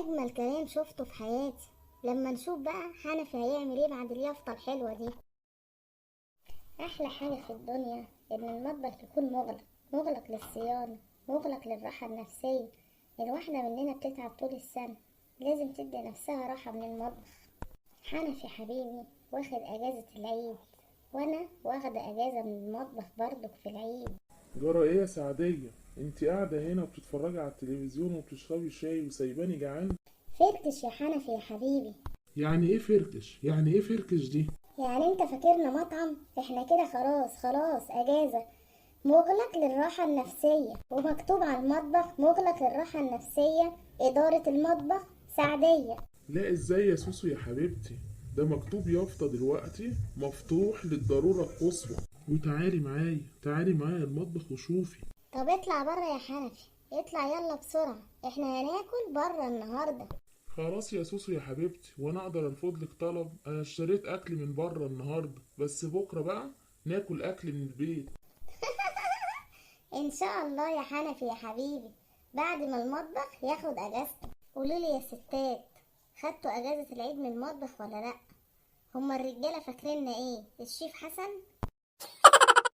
اجمل كلام شفته في حياتي. لما نشوف بقى حنفي هيعمل ايه بعد اليافطة الحلوة دي. احلى حاجة في الدنيا ان المطبخ يكون مغلق للصيانة، مغلق للراحة النفسية. الواحدة مننا بتتعب طول السنة، لازم تدي نفسها راحة من المطبخ. حنفي حبيبي واخد اجازة العيد، وانا واخدة اجازة من المطبخ برضك في العيد. جرى ايه يا سعدية؟ انت قاعدة هنا وبتتفرجي على التلفزيون وبتشربي شاي وسايباني جعان؟ فركش يا حنفي يا حبيبي. يعني ايه فركش؟ يعني ايه فركش دي؟ يعني انت فاكرنا مطعم؟ احنا كده خلاص اجازة، مغلق للراحة النفسية، ومكتوب على المطبخ مغلق للراحة النفسية، إدارة المطبخ سعدية. لا، ازاي يا سوسو يا حبيبتي؟ ده مكتوب يافطة دلوقتي مفتوح للضرورة القصوى. وتعالي معايا، تعالي معايا المطبخ وشوفي. طب اطلع برا يا حنفي، اطلع يلا بسرعة، احنا هناكل برا النهاردة. خلاص يا سوسو يا حبيبتي، وانا اقدر ارفض لك طلب؟ انا اشتريت اكل من بره النهارده، بس بكره بقى ناكل اكل من البيت. ان شاء الله يا حنفي يا حبيبي، بعد ما المطبخ ياخد اجازته. قولولي يا ستات، خدتوا اجازة العيد من المطبخ ولا لأ؟ هما الرجالة فاكريننا ايه، الشيف حسن؟